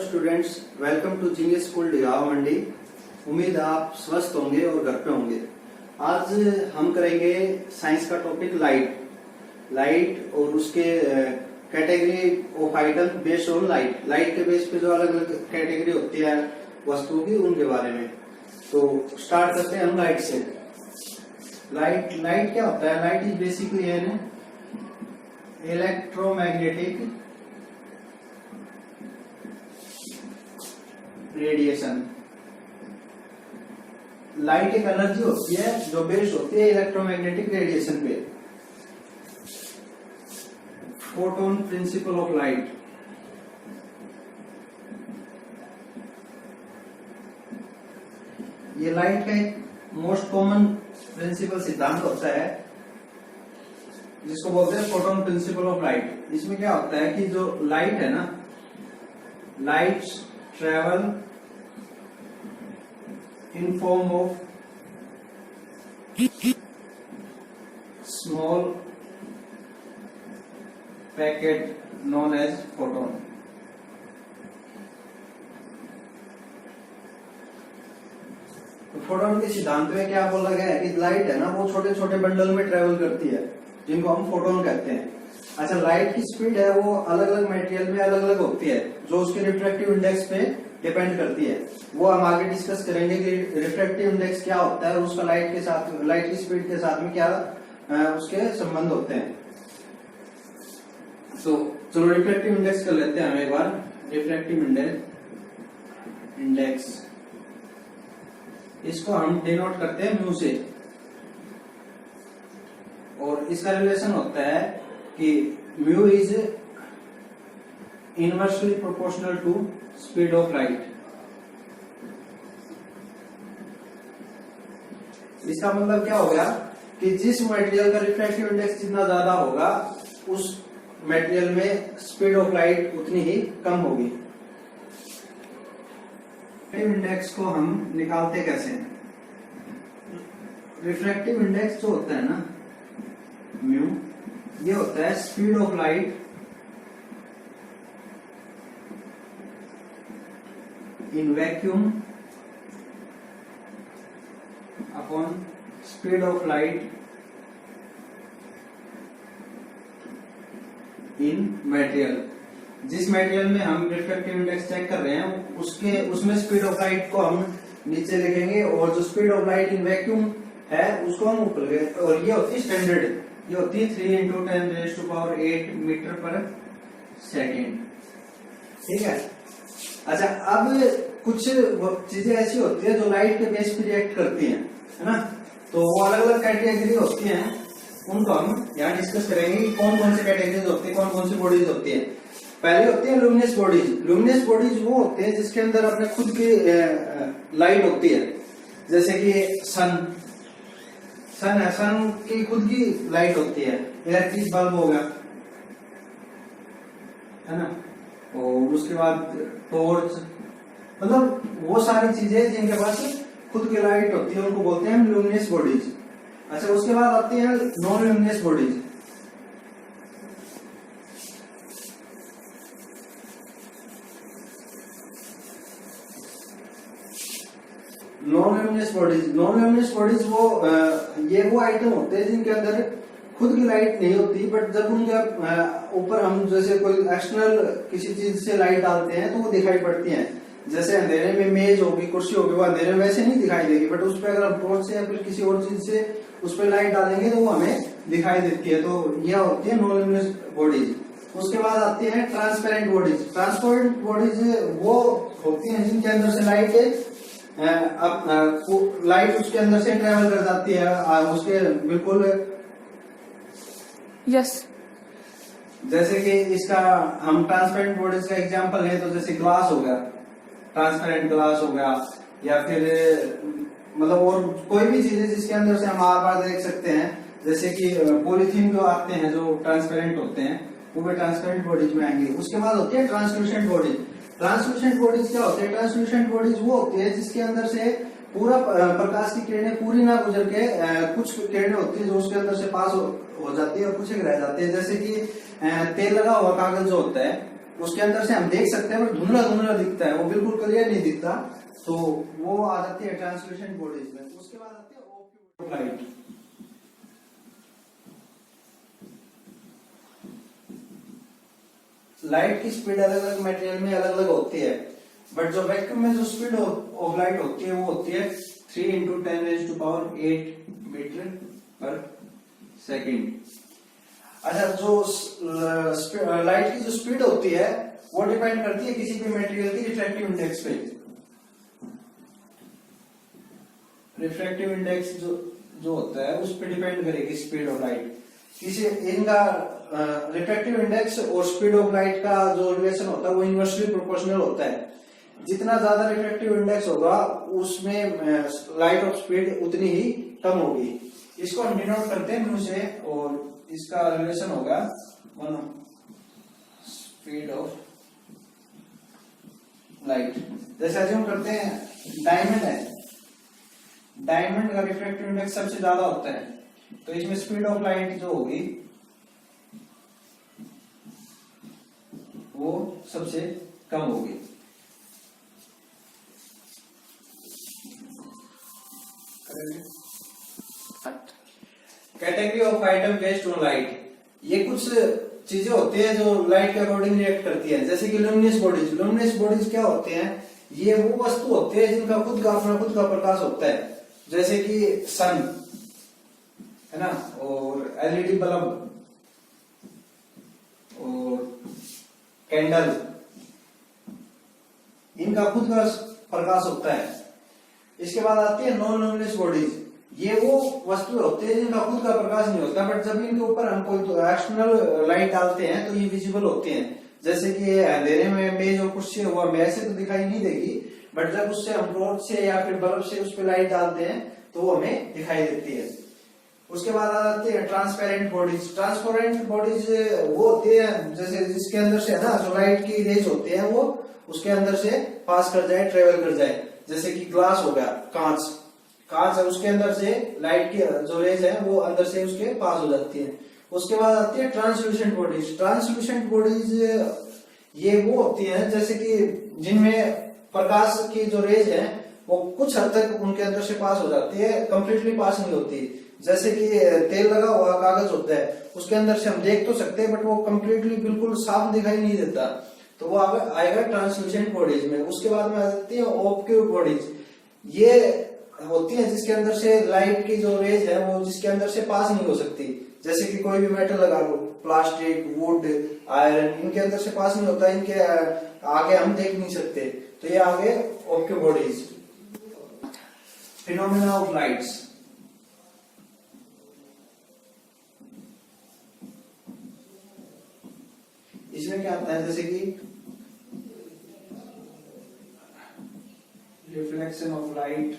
Students, welcome to genius school Digaon Mandi. उम्मीद आप स्वस्थ होंगे और घर पे होंगे। आज हम करेंगे साइंस का टॉपिक लाइट और उसके category of item based on light के बेस पे जो अलग अलग कैटेगरी होती है वस्तुओं की, उनके बारे में। तो स्टार्ट करते हैं हम लाइट से। लाइट क्या होता है? Light is basically an electromagnetic radiation. Light एक एनर्जी होती है जो बेस्ड होती है इलेक्ट्रोमैग्नेटिक रेडिएशन पे। Photon principle of light. ये लाइट का एक मोस्ट कॉमन प्रिंसिपल सिद्धांत होता है जिसको बोलते हैं फोटोन प्रिंसिपल ऑफ लाइट। इसमें क्या होता है कि जो लाइट है ना, light travel in form of small packet known as photon। तो फोटोन के सिद्धांत में क्या बोला गया है कि लाइट है ना, वो छोटे छोटे बंडल में ट्रेवल करती है जिनको हम फोटोन कहते हैं। अच्छा, लाइट की स्पीड है वो अलग अलग मटेरियल में अलग अलग होती है जो उसके रिफ्रैक्टिव इंडेक्स पे डिपेंड करती है। वो हम आगे डिस्कस करेंगे कि रिफ्रैक्टिव इंडेक्स क्या होता है और उसका लाइट की स्पीड के साथ में क्या उसके संबंध होते हैं। तो चलो रिफ्रैक्टिव इंडेक्स कर लेते हैं हम एक बार। रिफ्रैक्टिव इंडेक्स इसको हम डिनोट करते हैं म्यू से, और इसका रिलेशन होता है कि mu is inversely proportional to speed of light. इसका मतलब क्या हो गया कि जिस मटेरियल का रिफ्रैक्टिव इंडेक्स जितना ज्यादा होगा उस मटेरियल में स्पीड ऑफ लाइट उतनी ही कम होगी। रिफ्रैक्टिव इंडेक्स को हम निकालते कैसे हैं? रिफ्रैक्टिव इंडेक्स जो होता है ना म्यू, ये होता है speed of light in vacuum upon speed of light in material। जिस मटेरियल में हम रिफ्रैक्टिव इंडेक्स चेक कर रहे हैं उसमें स्पीड ऑफ लाइट को हम नीचे लिखेंगे और जो speed of light in vacuum है उसको हम ऊपर लिखेंगे। और ये होती है स्टैंडर्ड, ये होती है 3 × 10⁸ मीटर पर सेकेंड। ठीक है। अच्छा, अब कुछ चीजें ऐसी होती है जो लाइट के बेस पे रिएक्ट करती हैं, है ना। तो वो अलग अलग कैटेगरी होती हैं, उनको हम यहाँ डिस्कस करेंगे कि कौन कौन सी कैटेगरीज होती है, कौन कौन सी बॉडीज होती है। पहले होती है लुमिनस बॉडीज। लुमिनस बॉडीज वो होते हैं जिसके अंदर अपने खुद की लाइट होती है। जैसे कि सन है, सन की खुद की लाइट होती है। इलेक्ट्रिक बल्ब हो गया, है ना। और उसके बाद टॉर्च, मतलब वो सारी चीजें जिनके पास खुद की लाइट होती है उनको बोलते हैं लुमिनस बॉडीज। अच्छा, उसके बाद आती है non luminous bodies. Non luminous bodies वो आइटम होते हैं जिनके अंदर खुद की लाइट नहीं होती, बट जब उनके ऊपर हम जैसे कोई एक्सटर्नल किसी चीज से लाइट डालते हैं तो वो दिखाई पड़ती हैं। जैसे अंधेरे में मेज होगी, कुर्सी होगी, वो अंधेरे में वैसे नहीं दिखाई देगी, बट उस पर अगर हम टॉर्च से या फिर किसी और चीज से उस पर लाइट डालेंगे तो वो हमें दिखाई देती है। तो यह होती है नॉन लुमिनस बॉडीज। उसके बाद आती है ट्रांसपेरेंट बॉडीज। ट्रांसपेरेंट बॉडीज वो होती है जिनके अंदर से लाइट उसके अंदर से ट्रेवल कर जाती है, उसके बिल्कुल यस। जैसे कि इसका हम ट्रांसपेरेंट बॉडीज का एग्जांपल है तो जैसे ग्लास हो गया, ट्रांसपेरेंट ग्लास हो गया, या फिर मतलब और कोई भी चीजें जिसके अंदर से हम आर पार देख सकते हैं। जैसे कि पॉलीथीन जो आते हैं जो ट्रांसपेरेंट होते हैं वो भी ट्रांसपेरेंट बॉडीज में आएंगे। उसके बाद होती है ट्रांसल्यूसेंट बॉडीज। ट्रांसल्यूसेंट बॉडीज क्या होते हैं? ट्रांसल्यूसेंट बॉडीज वो होती है जिसके अंदर से पूरा प्रकाश की किरणें पूरी ना गुजर के कुछ किरणें होती है जो उसके अंदर से पास हो जाती है और कुछ रह जाती है। जैसे कि तेल लगा हुआ कागज जो होता है, उसके अंदर से हम देख सकते हैं, पर धुंधला धुंधला दिखता है, वो बिल्कुल क्लियर नहीं दिखता। तो वो आ जाती है ट्रांसल्यूसेंट बॉडीज में। उसके बाद आती है ओब्ट्यूब लाइट। लाइट की स्पीड अलग अलग मटेरियल में अलग अलग होती है, बट जो वैक्यूम में जो स्पीड ऑफ लाइट होती है वो होती है 3 × 10⁸ मीटर पर सेकेंड। अच्छा, जो लाइट की जो स्पीड होती है वो डिपेंड करती है किसी भी मटेरियल की रिफ्रैक्टिव इंडेक्स पे। रिफ्रैक्टिव इंडेक्स जो होता है उस पर डिपेंड करेगी स्पीड ऑफ लाइट। किसी इनका रिफ्रैक्टिव इंडेक्स और स्पीड ऑफ लाइट का जो रिलेशन होता है वो इनवर्सली प्रोपोर्शनल होता है। जितना ज्यादा रिफ्रैक्टिव इंडेक्स होगा उसमें लाइट ऑफ स्पीड उतनी ही कम होगी। इसको हम डिनोट करते हैं म्यू से, और इसका रिलेशन होगा 1 स्पीड ऑफ लाइट। जैसे अज्यूम करते हैं डायमंड है, डायमंड का रिफ्रैक्टिव इंडेक्स सबसे ज्यादा होता है, तो इसमें स्पीड ऑफ लाइट जो होगी वो सबसे कम होगी। Category of item based on light. ये कुछ चीजें होती है जो लाइट के अकॉर्डिंग रिएक्ट करती है, जैसे कि लुमिनस बॉडीज। लुमिनस बॉडीज क्या होते हैं? ये वो वस्तु होते हैं जिनका खुद का प्रकाश होता है, जैसे कि सन है ना, और एलईडी बल्ब और कैंडल, इनका खुद का प्रकाश होता है। इसके बाद आती है नॉन लुमिनस बॉडीज। ये वो वस्तु होते हैं जिनका खुद का प्रकाश नहीं होता, बट जब इनके ऊपर हम कोई तो एक्सटर्नल लाइट डालते हैं तो ये विजिबल होते हैं। जैसे कि अंधेरे में मेज और कुर्सी है, वो हमें ऐसे तो दिखाई नहीं देगी, बट जब उससे हम टॉर्च से या फिर बल्ब से उस पर लाइट डालते हैं तो वो हमें दिखाई देती है। उसके बाद आ जाती है ट्रांसपेरेंट बॉडीज। ट्रांसपेरेंट बॉडीज वो होती है जैसे जिसके अंदर से है ना जो लाइट की रेज होते हैं वो उसके अंदर से पास कर जाए, ट्रेवल कर जाए। जैसे कि ग्लास हो गया, कांच है, उसके अंदर से लाइट की जो रेज है वो अंदर से उसके पास हो जाती है। उसके बाद आती है ट्रांसल्यूसेंट बॉडीज। ट्रांसल्यूसेंट बॉडीज ये वो होती हैं जैसे कि जिनमें प्रकाश की जो रेज है वो कुछ हद तक उनके अंदर से पास हो जाती है, कंप्लीटली पास नहीं होती। जैसे कि तेल लगा हुआ कागज होता है, उसके अंदर से हम देख तो सकते हैं बट वो कंप्लीटली बिल्कुल साफ दिखाई नहीं देता, तो वो आएगा ट्रांसल्यूसेंट बॉडीज में। उसके बाद में आ जाती है ओब्ट्यूब बॉडीज। ये होती है जिसके अंदर से लाइट की जो रेज है वो जिसके अंदर से पास नहीं हो सकती। जैसे कि कोई भी मेटल लगा लो, प्लास्टिक, वुड, आयरन, इनके अंदर से पास नहीं होता, इनके आगे हम देख नहीं सकते, तो ये आगे ओब्ट्यूब बॉडीज। Phenomena of lights. इसमें क्या आता है? जैसे कि reflection of light,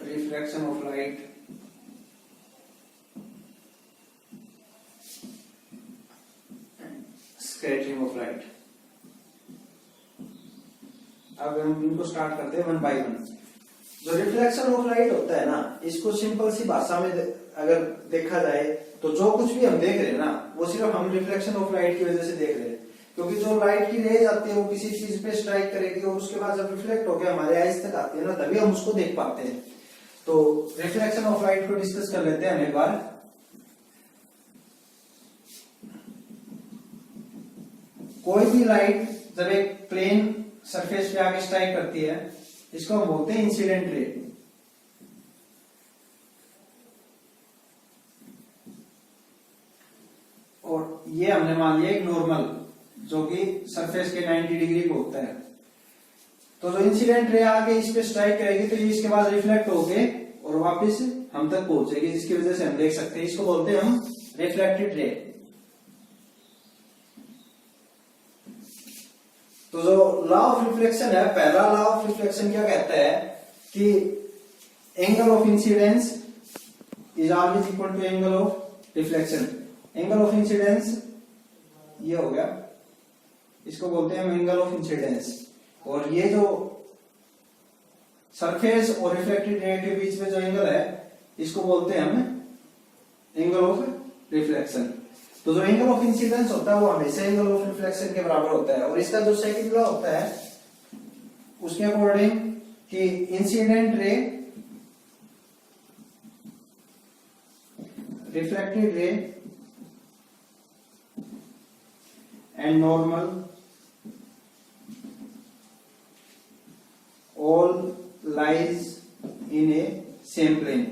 refraction of light, scattering of light. अब हम इनको स्टार्ट करते हैं 1 बाय 1। जो रिफ्लेक्शन ऑफ लाइट होता है ना, इसको सिंपल सी भाषा में अगर देखा जाए तो जो कुछ भी हम देख रहे हैं ना वो सिर्फ हम रिफ्लेक्शन ऑफ लाइट की वजह से देख रहे हैं, क्योंकि जो लाइट की रेज आती है वो किसी चीज पे स्ट्राइक करेगी और उसके बाद जब रिफ्लेक्ट होकर हमारे आईज तक आती है ना तभी हम उसको देख पाते हैं। तो रिफ्लेक्शन ऑफ लाइट को डिस्कस कर लेते हैं हम एक बार। कोई भी लाइट जब एक प्लेन सरफेस पे आके स्ट्राइक करती है, इसको हम बोलते हैं इंसिडेंट रे। और ये हमने मान लिया एक नॉर्मल जो कि सरफेस के 90 डिग्री पे होता है। तो जो इंसिडेंट रे आके इस पे स्ट्राइक करेगी तो ये इसके बाद रिफ्लेक्ट होके और वापस हम तक पहुंचेगी, जिसकी वजह से हम देख सकते हैं। इसको बोलते हैं हम रिफ्लेक्टेड रे। तो जो लॉ ऑफ रिफ्लेक्शन है, पहला लॉ ऑफ रिफ्लेक्शन क्या कहता है कि angle of incidence is always equal to angle of reflection. Angle of incidence ये हो गया, इसको बोलते हैं हम एंगल ऑफ इंसिडेंस। और ये जो सरफेस और रिफ्लेक्टेड रे के बीच में जो एंगल है इसको बोलते हैं हम एंगल ऑफ रिफ्लेक्शन। तो जो एंगल ऑफ इंसिडेंस होता है वो हमेशा एंगल ऑफ रिफ्लेक्शन के बराबर होता है। और इसका जो सेकंड लॉ होता है उसके अकॉर्डिंग कि incident ray, reflected ray and normal all lies in a same plane.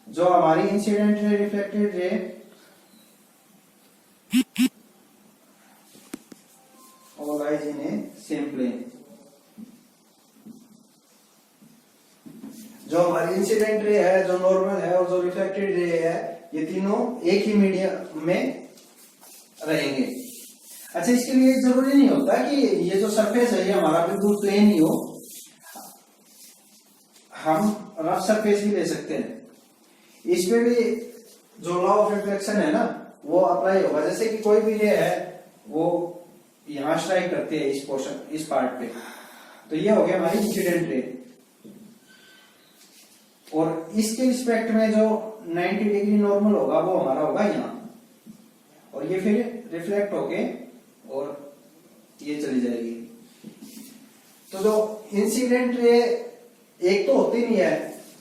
जो हमारी incident ray, reflected ray all lies in a same plane, जो हमारी इंसिडेंट रे है, जो नॉर्मल है और जो रिफ्लेक्टेड रे है, ये तीनों एक ही मीडियम में रहेंगे। अच्छा, इसके लिए जरूरी नहीं होता कि ये जो सरफेस है ये हमारा बिल्कुल प्लेन ही हो, हम रफ सरफेस भी ले सकते हैं। इसमें भी जो लॉ ऑफ रिफ्लेक्शन है ना वो अप्लाई होगा। जैसे कि कोई भी रे है वो यहां स्ट्राइक करती है इस पोर्शन, इस पार्ट पे, तो ये हो गया हमारी इंसिडेंट रे। और इसके रिस्पेक्ट में जो 90 डिग्री नॉर्मल होगा वो हमारा होगा यहाँ, और ये फिर रिफ्लेक्ट होके और ये चली जाएगी। तो जो इंसिडेंट रे एक तो होती नहीं है।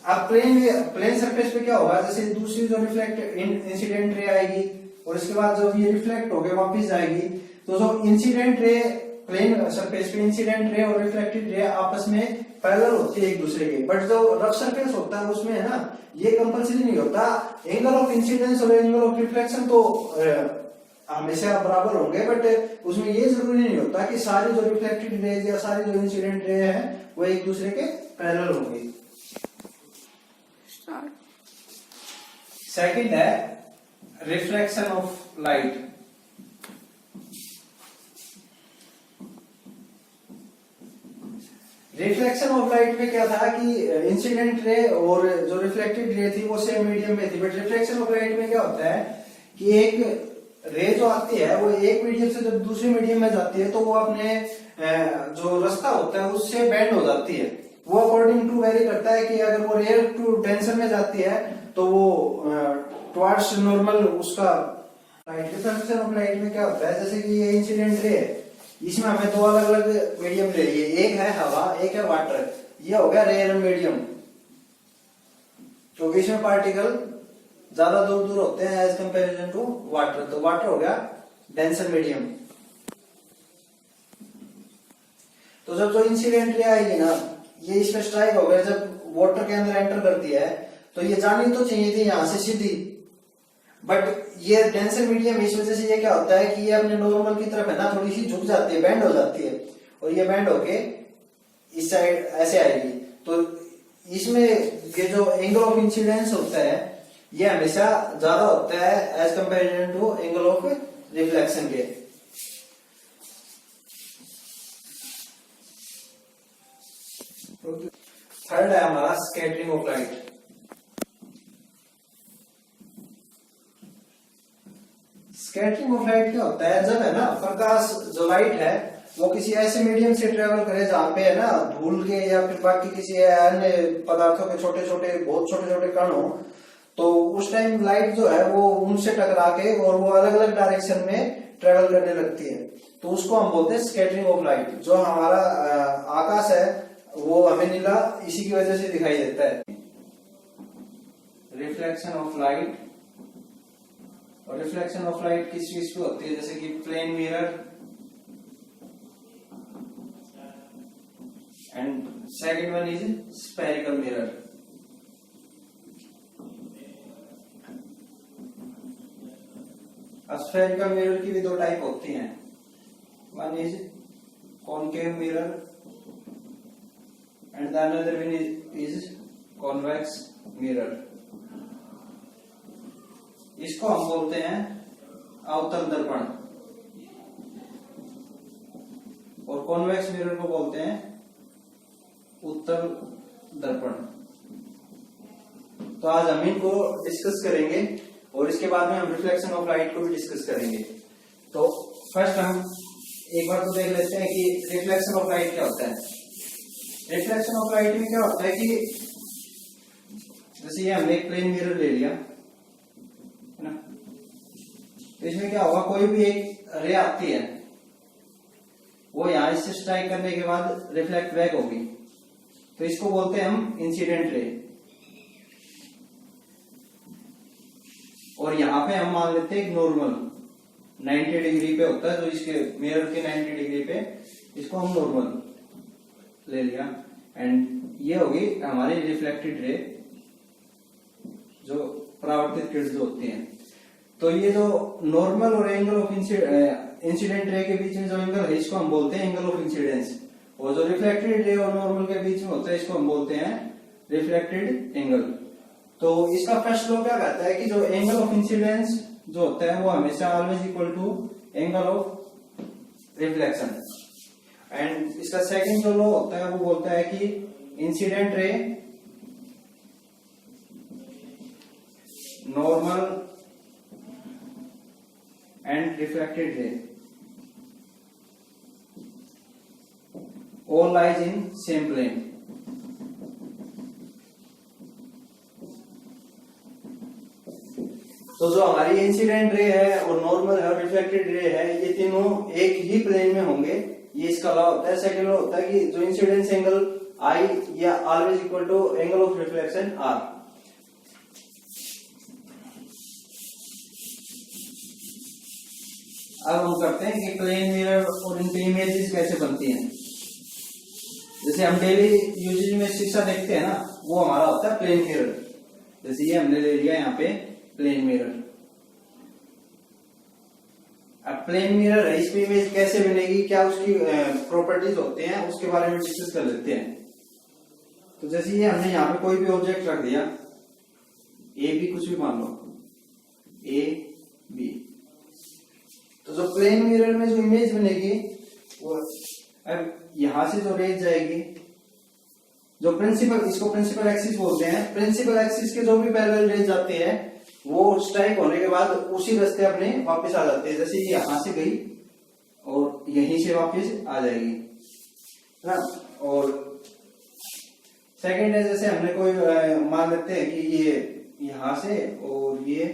अब प्लेन सरफेस पे क्या होगा, जैसे दूसरी जो रिफ्लेक्ट इंसिडेंट रे आएगी और इसके बाद जब ये रिफ्लेक्ट होके वापस जाएगी, तो जो इंसिडेंट रे प्लेन सरफेस पे इंसिडेंट रे और रिफ्लेक्टेड रे आपस में पैरेलल होती है एक दूसरे के। बट जो रफ सरफेस होता है उसमें है ना ये कंपल्सरी नहीं होता। एंगल ऑफ इंसिडेंस और एंगल ऑफ रिफ्लेक्शन तो हमेशा बराबर होंगे, बट उसमें ये जरूरी नहीं होता कि सारी जो रिफ्लेक्टेड रेज या सारी जो इंसिडेंट रे है वो एक दूसरे के पैरेलल होंगे। सेकंड है reflection of light. Reflection of light में क्या था कि इंसिडेंट रे और जो रिफ्लेक्टेड रे थी वो सेम मीडियम में थी। बट रिफ्लेक्शन ऑफ लाइट में क्या होता है कि एक रे जो आती है वो एक मीडियम से जब दूसरे मीडियम में जाती है तो वो अपने जो रास्ता होता है उससे बेंड हो जाती है। वो अकॉर्डिंग टू वेरी करता है कि अगर वो रेयर टू डेंसर में जाती है तो वो टुवर्ड्स नॉर्मल उसका लाइट। रिफ्लेक्शन ऑफ लाइट में क्या होता है, जैसे कि ये इंसिडेंट रे है, इसमें हमें दो अलग अलग मीडियम ले लिए, एक है हवा एक है वाटर। ये हो गया रेयर मीडियम, क्योंकि इसमें पार्टिकल ज्यादा दूर दूर होते हैं एज कंपेरिजन टू वाटर। तो वाटर हो गया डेंसर मीडियम। तो जब जो इंसिडेंट रे आएगी ना ये इसमें स्ट्राइक हो गया, जब वाटर के अंदर एंटर करती है तो ये जानी तो चाहिए थी यहां से सीधी, बट ये डेंसर मीडियम इस वजह से ये क्या होता है कि ये अपने नॉर्मल की तरफ है ना थोड़ी सी झुक जाती है, बेंड हो जाती है, और ये बेंड होके इस साइड ऐसे आएगी। तो इसमें ये जो एंगल ऑफ इंसिडेंस होता है ये हमेशा ज्यादा होता है as comparison to angle of reflection के। थर्ड है हमारा scattering of light. Scattering of light क्या होता है, जब है ना प्रकाश जो लाइट है वो किसी ऐसे मीडियम से ट्रेवल करे जहां पे है ना धूल के या फिर बाकी किसी अन्य पदार्थों के छोटे छोटे बहुत छोटे छोटे कण हो, तो उस टाइम लाइट जो है वो उनसे टकरा के और वो अलग अलग डायरेक्शन में ट्रेवल करने लगती है। तो उसको हम बोलते हैं स्कैटरिंग ऑफ लाइट। जो हमारा आकाश है वो हमें नीला इसी की वजह से दिखाई देता है। रिफ्लेक्शन ऑफ लाइट, और रिफ्लेक्शन ऑफ लाइट किस चीज पे होती है, जैसे कि plane mirror and second one is spherical mirror. Spherical mirror की भी दो टाइप होती हैं, one is concave mirror and the another one is convex mirror. इसको हम बोलते हैं अवतल दर्पण, और कॉन्वेक्स मिरर को बोलते हैं उत्तल दर्पण। तो आज हम इनको डिस्कस करेंगे और इसके बाद में हम रिफ्लेक्शन ऑफ लाइट को भी डिस्कस करेंगे। तो फर्स्ट हम एक बार तो देख लेते हैं कि रिफ्लेक्शन ऑफ लाइट क्या होता है। रिफ्लेक्शन ऑफ लाइट में क्या होता है कि जैसे ये हमने एक प्लेन मिरर ले लिया है ना, तो इसमें क्या होगा, कोई भी एक रे आती है वो यहां इससे स्ट्राइक करने के बाद रिफ्लेक्ट बैक होगी, तो इसको बोलते हैं हम इंसिडेंट रे। और यहाँ पे हम मान लेते हैं नॉर्मल 90 डिग्री पे होता है, जो इसके मिरर के 90 डिग्री पे, इसको हम नॉर्मल ले लिया। एंड ये होगी हमारी रिफ्लेक्टेड रे, जो परावर्तित किरण जो होती हैं। तो ये जो नॉर्मल और एंगल ऑफ इंसिडेंट रे के बीच में जो एंगल है इसको हम बोलते हैं एंगल ऑफ इंसिडेंस, और जो रिफ्लेक्टेड रे और नॉर्मल के बीच में होता है इसको हम बोलते हैं रिफ्लेक्टेड एंगल। तो इसका फर्स्ट लॉ क्या कहता है कि जो एंगल ऑफ इंसिडेंस जो होता है वो हमेशा always equal to angle of reflection. And इसका सेकंड जो लॉ होता है वो बोलता है कि incident ray normal and reflected ray all lies in same plane। तो जो हमारी इंसिडेंट रे है और नॉर्मल है और रिफ्लेक्टेड रे है, ये तीनों एक ही प्लेन में होंगे, ये इसका लॉ होता है। सेकंड लॉ होता है कि जो इंसिडेंस एंगल आई या always equal to angle of reflection r. अब हम करते हैं कि प्लेन मिरर और इनकी इमेजेस कैसे बनती हैं। जैसे हम डेली यूजेज में शीशा देखते हैं ना, वो हमारा होता है प्लेन मिरर। जैसे ये हमने ले लिया यहाँ पे प्लेन मिरर। अब प्लेन मिरर है, इस पे इमेज कैसे बनेगी, क्या उसकी प्रॉपर्टीज होते हैं, उसके बारे में डिस्कस कर लेते हैं। तो जैसे ये हमने यहाँ पे कोई भी ऑब्जेक्ट रख दिया, ए बी कुछ भी मान लो, ए बी, तो जो प्लेन मिरर में जो इमेज बनेगी वो अब यहां से जो रेज जाएगी, जो प्रिंसिपल, इसको प्रिंसिपल एक्सिस बोलते हैं, प्रिंसिपल एक्सिस के जो भी पैरेलल रेज जाते हैं वो स्ट्राइक होने के बाद उसी रास्ते अपने वापस आ जाते हैं। जैसे ये यहां से गई और यहीं से वापस आ जाएगी ना। और सेकंड है, जैसे हमने कोई मान लेते हैं कि ये यहां से और ये,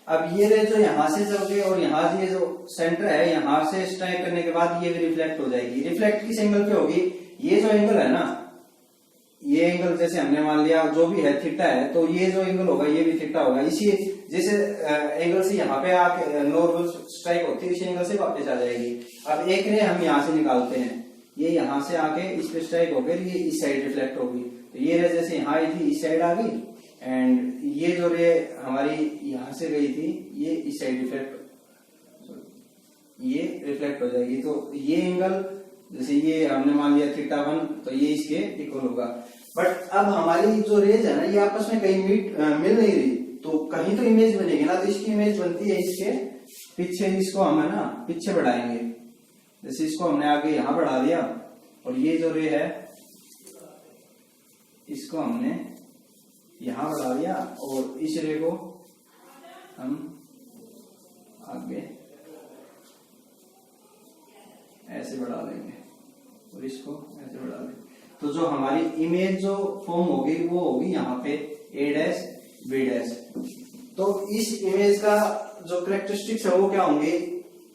अब ये रे जो यहां से चल गए और यहां से ये जो सेंटर है यहां से स्ट्राइक करने के बाद ये भी रिफ्लेक्ट हो जाएगी। रिफ्लेक्ट किस एंगल पे होगी, ये जो एंगल है ना, ये एंगल जैसे हमने मान लिया जो भी है थीटा है, तो ये जो एंगल होगा ये भी थीटा होगा। इसी जैसे एंगल से यहाँ पे आके नॉर्मल स्ट्राइक होती है, इसी एंगल से वापस आ जाएगी। अब एक रे हम यहाँ से निकालते हैं, ये यहां से आके इस पे स्ट्राइक होकर ये इस साइड रिफ्लेक्ट होगी। तो ये रे जैसे यहाँ आई थी इस साइड आ गई, एंड ये जो रे हमारी यहां से गई थी ये इस साइड रिफ्लेक्ट, ये रिफ्लेक्ट हो जाएगी। तो ये एंगल जैसे ये हमने मान लिया θ1, तो ये इसके इक्वल होगा। बट अब हमारी जो रेज है ना ये आपस में कहीं मिल नहीं रही, तो कहीं तो इमेज बनेगी ना। तो इसकी इमेज बनती है इसके पीछे, इसको हम है ना पीछे बढ़ाएंगे। जैसे इसको हमने आगे यहां बढ़ा दिया और ये जो रे है इसको हमने यहां बढ़ा दिया और इस रे को हम आगे ऐसे बढ़ा देंगे और इसको ऐसे बढ़ा देंगे। तो जो हमारी इमेज जो फॉर्म होगी वो होगी यहाँ पे a डैश b डैश। तो इस इमेज का जो करेक्टरिस्टिक्स है वो क्या होंगे,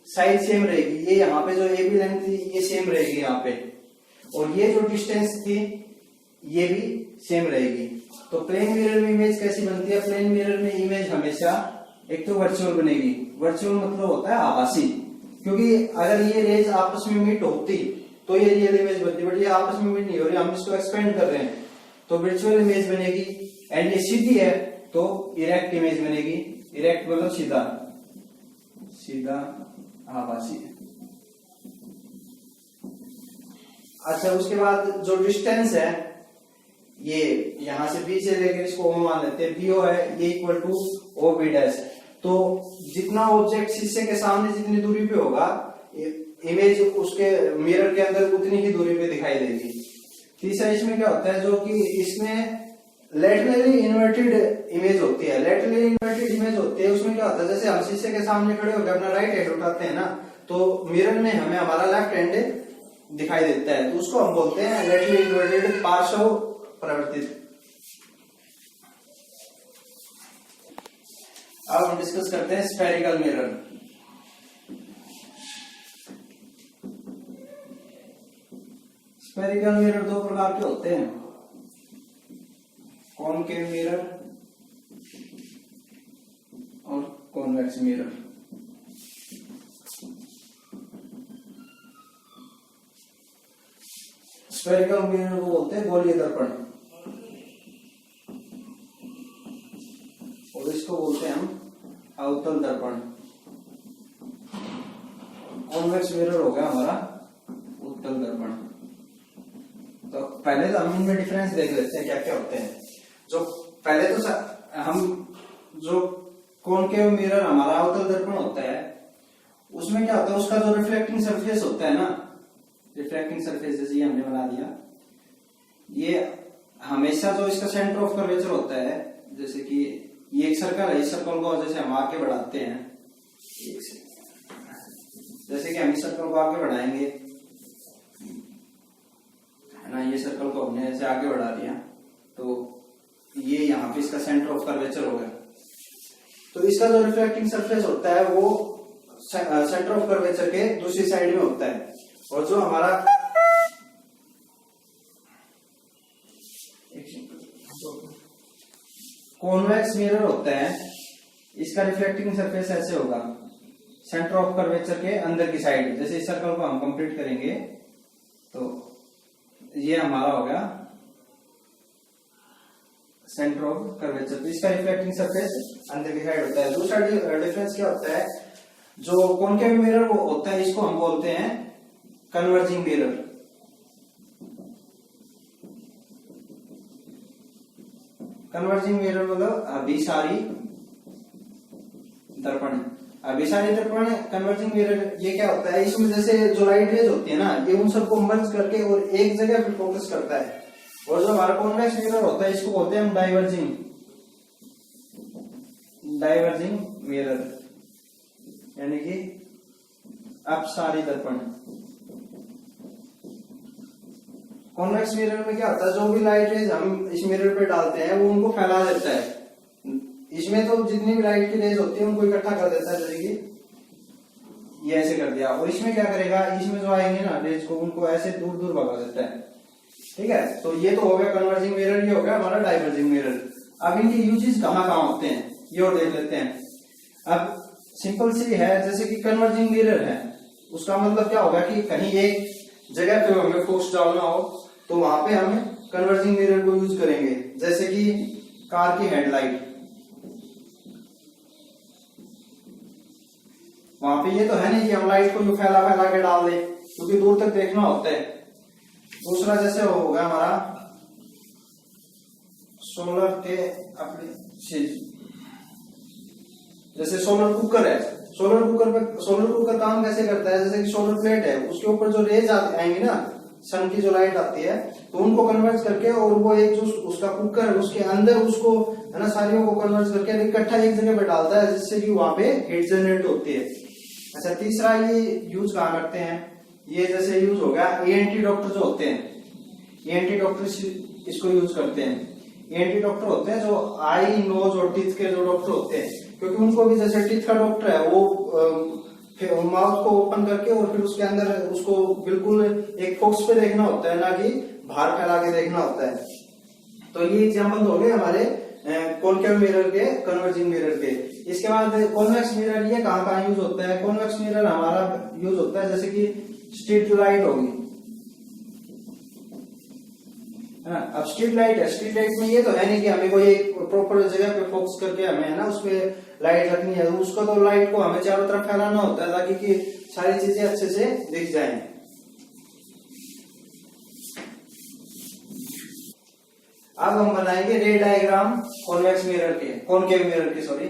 साइड सेम रहेगी। ये यहाँ पे जो ए बी लेंथ थी ये सेम रहेगी यहाँ पे, और ये जो डिस्टेंस थी ये भी सेम रहेगी। तो प्लेन मिरर में इमेज कैसी बनती है, प्लेन मिरर में इमेज हमेशा एक तो वर्चुअल बनेगी। वर्चुअल मतलब होता है आभासी, क्योंकि अगर ये रेज आपस में मीट होती तो ये रियल इमेज बनती, बट ये आपस में मीट नहीं हो रही, हम इसको एक्सपेंड कर रहे हैं तो वर्चुअल इमेज बनेगी। एंड ये सीधी है तो इरेक्ट इमेज बनेगी। इरेक्ट मतलब सीधा, सीधा आभासी। अच्छा, उसके बाद जो डिस्टेंस है ये यहां से बी से लेकर इसको ओ मान लेते हैं, बीओ है ये equal to O B dash. तो जितना ऑब्जेक्ट शीशे के सामने जितनी दूरी पे होगा इमेज उसके मिरर के अंदर उतनी ही दूरी पे दिखाई देगी। तीसरा इसमें क्या होता है, जो कि इसमें लैटरली इन्वर्टेड इमेज होती है। लैटरली इन्वर्टेड इमेज होती है, उसमें क्या होता है, जैसे हम शीशे के सामने खड़े होकर अपना राइट हैंड उठाते हैं ना, तो मिरर में हमें हमारा लेफ्ट हैंड दिखाई देता है, तो उसको हम बोलते हैं लैटरली इन्वर्टेड पार्श्व परिवर्तित। अब हम डिस्कस करते हैं स्फेरिकल मिरर। स्फेरिकल मिरर दो प्रकार के होते हैं, कॉनकेव मिरर और कॉन्वेक्स मिरर। स्फेरिकल मिरर को बोलते हैं गोलीय दर्पण और इसको बोलते हैं हम अवतल दर्पण। कॉन्वेक्स मिरर हो गया हमारा उत्तल दर्पण। तो पहले तो हम इनमें डिफरेंस देख लेते हैं क्या क्या होते हैं। जो पहले तो हम जो कॉनकेव मिरर हमारा अवतल दर्पण होता है उसमें क्या होता है, उसका जो रिफ्लेक्टिंग सरफेस होता है ना, रिफ्लेक्टिंग सरफेस जैसे ये हमने बना दिया, ये हमेशा जो इसका सेंटर ऑफ कर्वेचर होता है, जैसे कि ये एक सर्कल है, इस सर्कल को जैसे हम आगे बढ़ाते हैं, जैसे कि हम इस सर्कल को आगे बढ़ाएंगे है ना, ये सर्कल को हमने ऐसे आगे बढ़ा दिया तो ये यहाँ पे इसका सेंटर ऑफ कर्वेचर हो गया। तो इसका जो रिफ्लेक्टिंग सरफेस होता है वो सेंटर ऑफ कर्वेचर के दूसरी साइड में होता है। और जो हमारा कॉन्वेक्स मिरर होता है, इसका रिफ्लेक्टिंग सरफेस ऐसे होगा, सेंटर ऑफ कर्वेचर के अंदर की साइड। जैसे इस सर्कल को हम कंप्लीट करेंगे तो ये हमारा हो गया सेंटर ऑफ कर्वेचर। तो इसका रिफ्लेक्टिंग सरफेस अंदर की साइड होता है। दूसरा डिफरेंस क्या होता है, जो कॉनकेव मिरर वो होता है इसको हम बोलते हैं कन्वर्जिंग मिरर। कन्वर्जिंग मिरर मतलब अभिसारी दर्पण। अभिसारी दर्पण कन्वर्जिंग मिरर ये क्या होता है, इसमें जैसे जो लाइट रेज होती है ना, ये उन सबको मर्ज करके और एक जगह पे फोकस करता है। और जो हमारा कॉन्वेक्स मिरर होता है इसको बोलते हैं हम डाइवर्जिंग मिरर, यानी कि अपसारी दर्पण। कॉन्वेक्स मिरर में क्या होता है, जो भी लाइट रेज हम इस मिरर पे डालते हैं वो उनको फैला देता है। इसमें तो जितनी भी लाइट की रेज होती है उनको इकट्ठा कर देता है, जैसे कि ये ऐसे कर दिया। और इसमें क्या करेगा, इसमें जो आएंगे ना रेज को, उनको ऐसे दूर दूर भगा देता है। ठीक है, तो ये तो हो गया कन्वर्जिंग मिरर, ये हो गया हमारा डाइवर्जिंग मिरर। अब इनके यूजेस कहाँ कहाँ होते हैं ये और देख लेते हैं। अब सिंपल सी है, जैसे कि कन्वर्जिंग मिरर है, उसका मतलब क्या होगा कि कहीं एक जगह पे हमें फोकस डालना हो तो वहां पे हम कन्वर्जिंग मिरर को यूज करेंगे। जैसे कि कार की हेडलाइट, वहां पे ये तो है नहीं कि हम लाइट को यूं फैला फैला के डाल दें, क्योंकि दूर तक देखना होता है। दूसरा जैसे होगा हमारा सोलर के अपने जैसे सोलर कुकर है, सोलर कुकर काम कैसे करता है, जैसे कि सोलर प्लेट है, उसके ऊपर जो रेज आएंगी ना, सन की जो लाइट आती है, तो उनको कन्वर्ट करके और वो एक जो उसका कुकर है उसके अंदर उसको है ना सारियों को कन्वर्ट करके इकट्ठा एक जगह पे डालता है, जिससे कि वहां पे हीट जनरेट होती है। अच्छा, तीसरा ये यूज कहाँ करते हैं, ये जैसे यूज हो गया ENT डॉक्टर जो होते हैं, ENT डॉक्टर इसको यूज करते हैं। ENT डॉक्टर होते हैं जो आई नोज और टीथ के जो डॉक्टर होते हैं, क्योंकि उनको भी जैसे टीथ का डॉक्टर है वो माउथ को ओपन करके और फिर उसके अंदर उसको बिल्कुल एक फोकस पे देखना होता है, ना कि बाहर फैला के देखना होता है। तो ये एग्जाम्पल हो गए हमारे कॉनकेव मिरर के, कन्वर्जिंग मिरर के। इसके बाद कॉन्वेक्स मिरर, ये कहाँ कहाँ यूज होता है। कॉन्वेक्स मिरर हमारा यूज होता है जैसे कि स्ट्रीट लाइट होगी, है ना। अब स्ट्रीट लाइट है, स्ट्रीट लाइट में ये तो है नहीं कि हमें कोई एक प्रॉपर जगह पे फोकस करके हमें है ना उसपे लाइट रखनी है, उसको तो लाइट को हमें चारों तरफ फैलाना होता है ताकि कि सारी चीजें अच्छे से दिख जाएं। अब हम बनाएंगे रे डायग्राम कॉन्वेक्स मिरर के, कॉनकेव मिरर के, सॉरी।